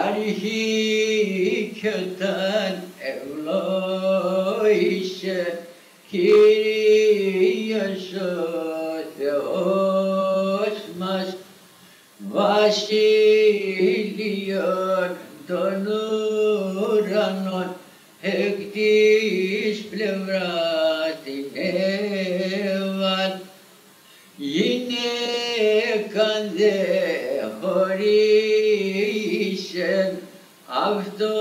αρχή κι όταν ευλόγησε Κύριος ο Θεός μας, βασίλειον των ουρανών, εκ της πλευράς την έβαλ, γυναίκαν δε χωρίσεν, αυτό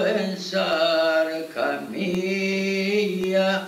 εν σάρκα μία.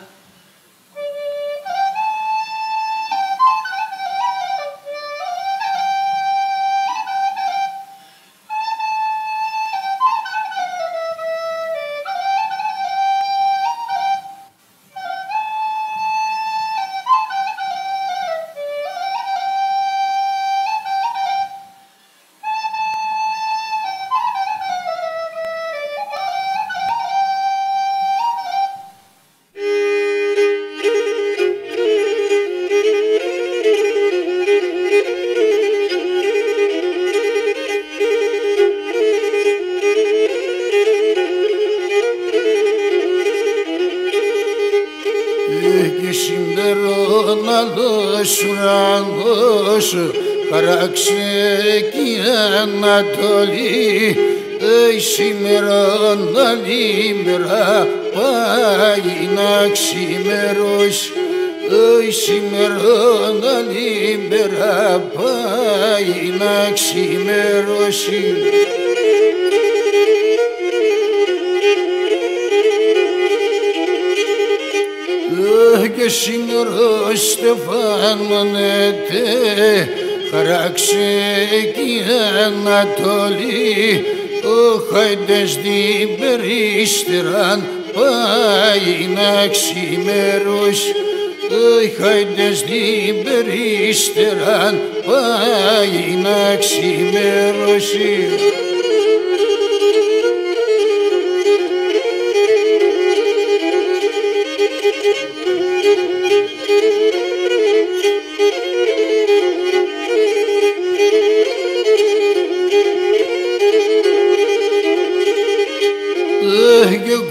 Ουρανός χαράξε κι Ανατολή, σήμερον άλλη μέρα πάει να ξημερώσει, σήμερον άλλη μέρα πάει να ξημερώσει. Και σήμερα στεφάνωνεται, χαράξε κι Ανατολή, ο χάιντες την περίστεραν πάει να ξημερώσει, οι χάιντες την περίστεραν πάει να ξημερώσει.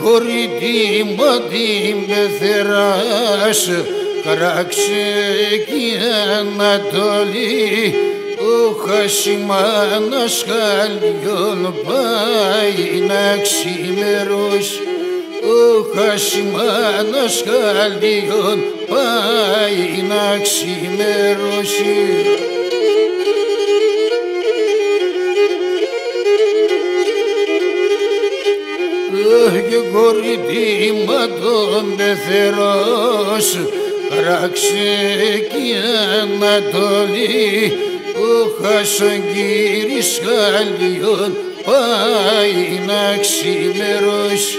Κορίτι την πεθεράς, χαράξε κι Ανατολή, ο χασιμάνας χαλιών πάει να ξημερώσει, ο χασιμάνας χαλιών πάει να ξημερώσει. Και κορίτι τον πεθερός, χαράξε κι Ανατολή, ο χασογγύρης χαλιών πάει να ξημερώσει,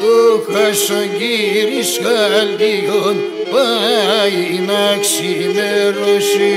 ο χασογγύρης χαλιών πάει να ξημερώσει.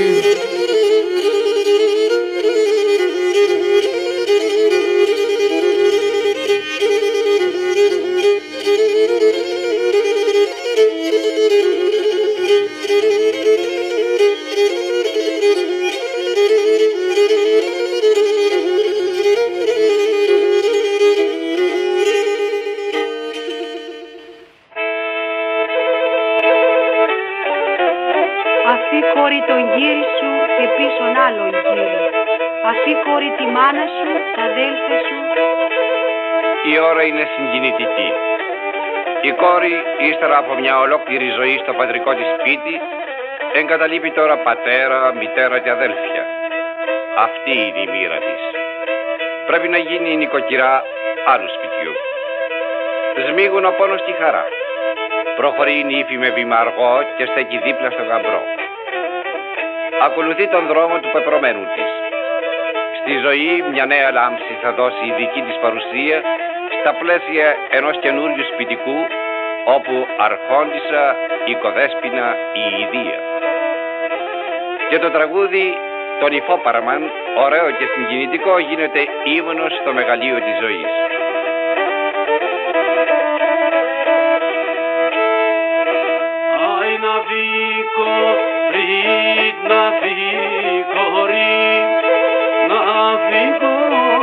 Η ώρα είναι συγκινητική. Η κόρη, ύστερα από μια ολόκληρη ζωή στο πατρικό της σπίτι, εγκαταλείπει τώρα πατέρα, μητέρα και αδέλφια. Αυτή είναι η μοίρα της. Πρέπει να γίνει η νοικοκυρά άλλου σπιτιού. Σμίγουν ο πόνος και η χαρά. Προχωρεί η νύφη με βήμα αργό και στέκει δίπλα στο γαμπρό. Ακολουθεί τον δρόμο του πεπρωμένου της. Στη ζωή μια νέα λάμψη θα δώσει η δική της παρουσία στα πλαίσια ενός καινούριου σπιτικού, όπου αρχόντισσα, οικοδέσποινα, η Ιδία. Και το τραγούδι, το νυφόπαραμαν, ωραίο και συγκινητικό, γίνεται ύμνος στο μεγαλείο της ζωής. Ai navico, rid navico, rid navico.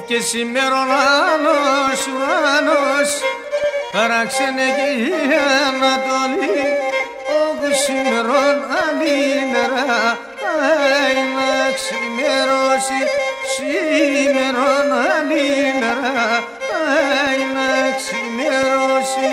και σήμερον άλλος ουρανός παράξενε και η Ανατολή, όπου σήμερον άλλη μέρα να ξημερώσει, σήμερον άλλη μέρα να ξημερώσει.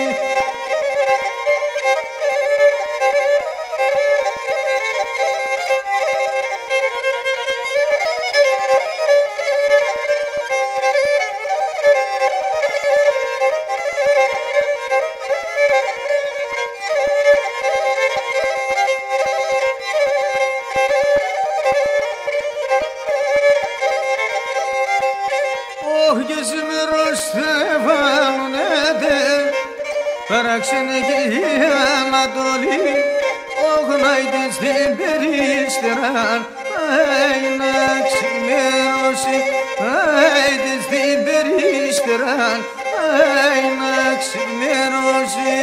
Παράξενε και η Ανατολή, όγναϊτε στην περίστεραν, να ξημερώσει, άιτε στην περίστεραν, να ξημερώσει.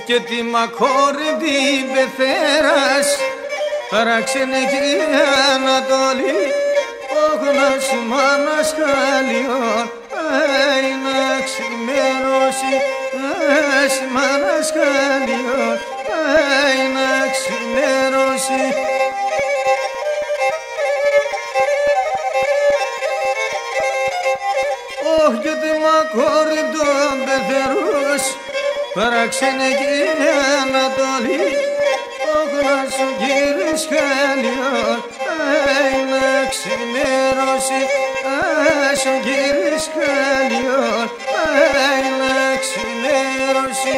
Και τη μακόρευτη πεθέρας παράξενε και η Ανατολή, όγνας μάνας χαλιών να ξημερώσει, μάνας χαλιών να ξημερώσει. Και τη μακόρευτη πεθέρας παράξενε και η Ανατολή, όγνας ο κύρις χαλιών να ξημερώσει, ο κύρις χαλιών να ξημερώσει.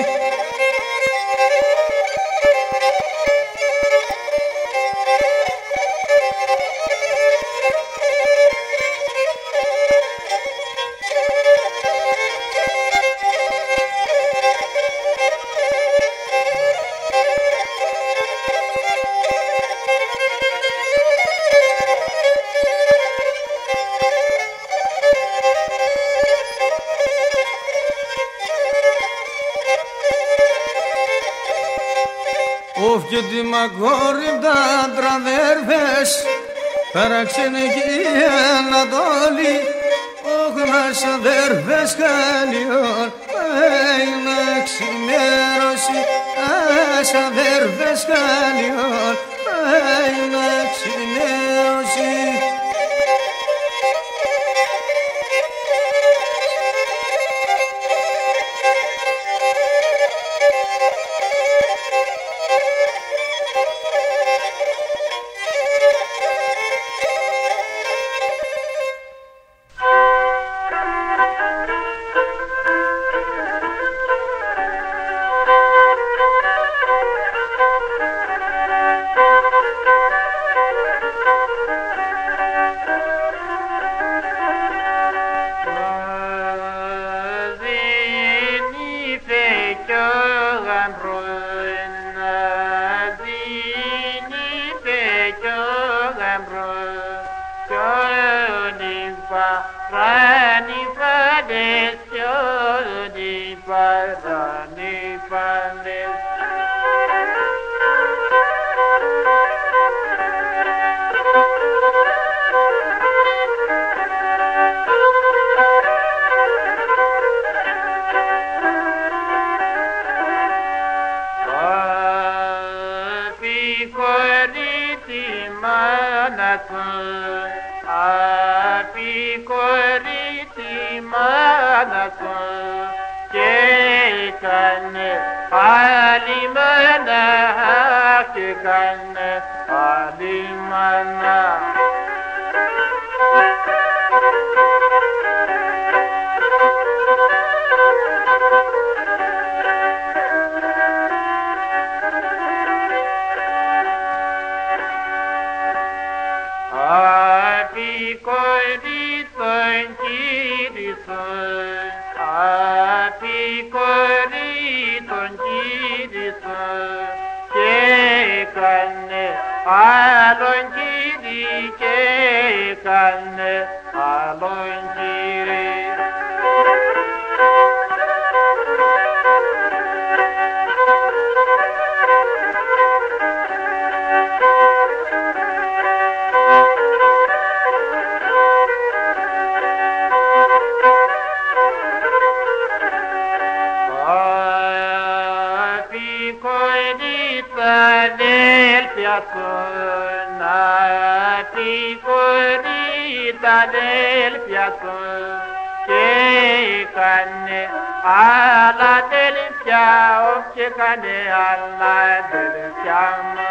Και τη μακόρευτα τραβέρφες παράξενε και η Ανατολή, όγνας αδέρφες χαλιών να ξημερώσει, αδέρφες χαλιών να ξημερώσει. Άλλον και έκανε άλλον Κύριε. Τα αδέλφια σου και έκανε άλλα αδέλφια, όχι έκανε άλλα αδέλφια μας.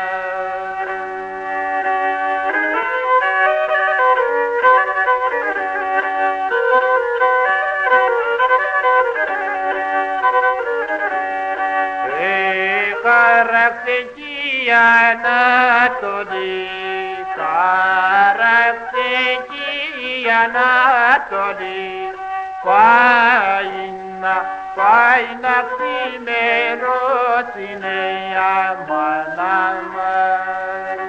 Χαράξε κι η Ανατολή, χαράξε κι η Ανατολή, πάει να ξημερώσει νέα μάνα μας.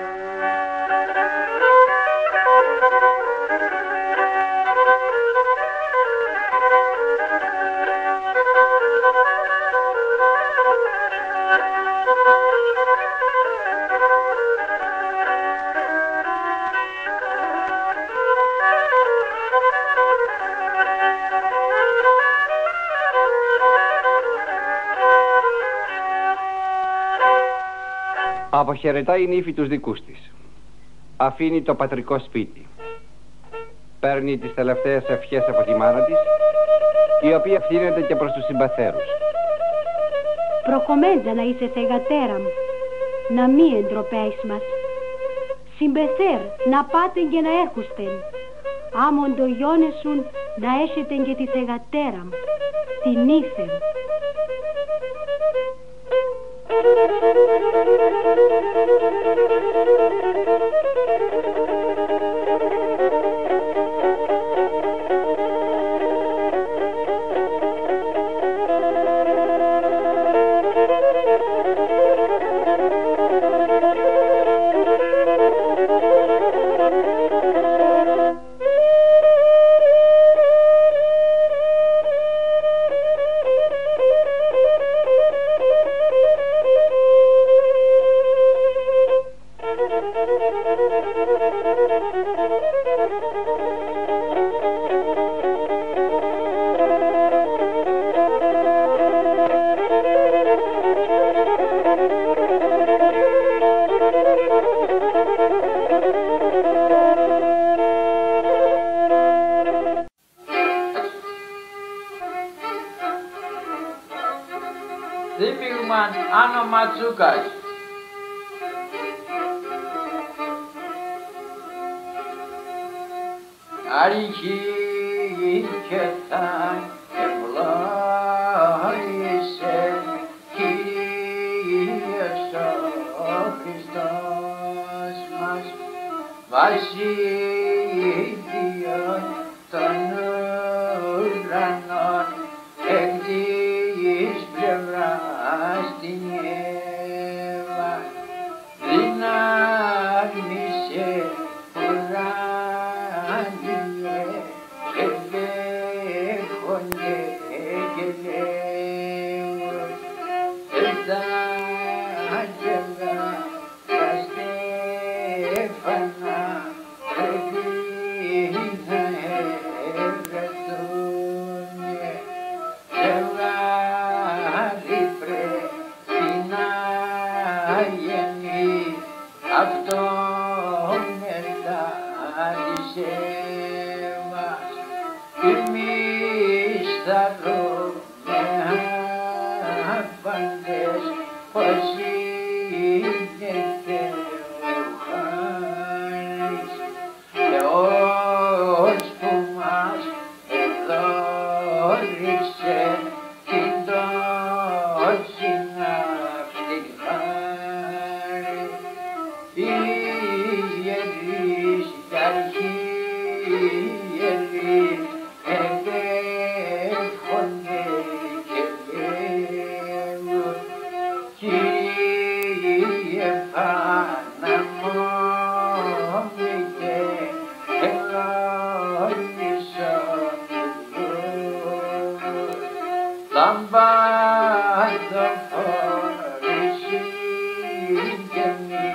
Αποχαιρετάει η νύφη τους δικούς της. Αφήνει το πατρικό σπίτι. Παίρνει τις τελευταίες ευχές από τη μάνα της, η οποία ευθύνεται και προς τους συμπαθέρους. Προκομμέντα να είσαι θεγατέρα μου, να μη εντροπές μας. Συμπεθέρ να πάτε και να έρχουστεν. Άμον το γιώνεσουν να έχετε και τη θεγατέρα μου, την ήθεν. Δίπυγμαν Άνω Ματσούκας. Αρχή και θα ευλόγησε Κύριος ο Χριστός μας, βασίλειον των ουρανών, εκ της πλευράς την Εύα, δυνάμισε ουράνιε και δέχονται και λέγουν τα άγγελα τα στέφανα πρέπει να εργαστούνε και βγάλει πρέπει να γεννεί αυτόν μετά της Εύας. Εμείς θα δούμε άπαντες πως είναι Θεοχάρης, Θεός που μας εδώρισε την τόση αυτή χάρη. Ιερείς και αρχιερείς εδέχονται και λέγουν Κύριε Παναμόμητε λαμπάδο φορήσει και μη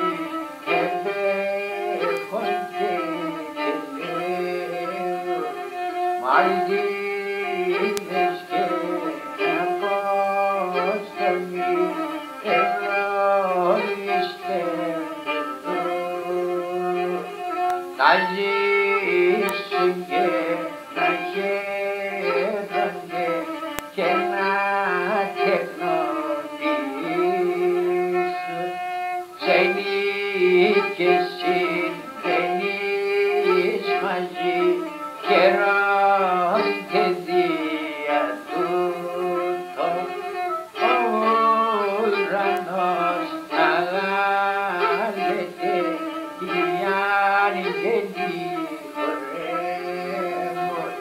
επέχονται και λέω μαρτύρες και απόστολοι ευλόγηστε να ζήσουν και να χαίρονται και να τεκνοποιήσουν ξένοι και συγγενείς μαζί καιρών και δια τούτο ο ουρανός αγάλεται οι άγγελοι χορεύουν.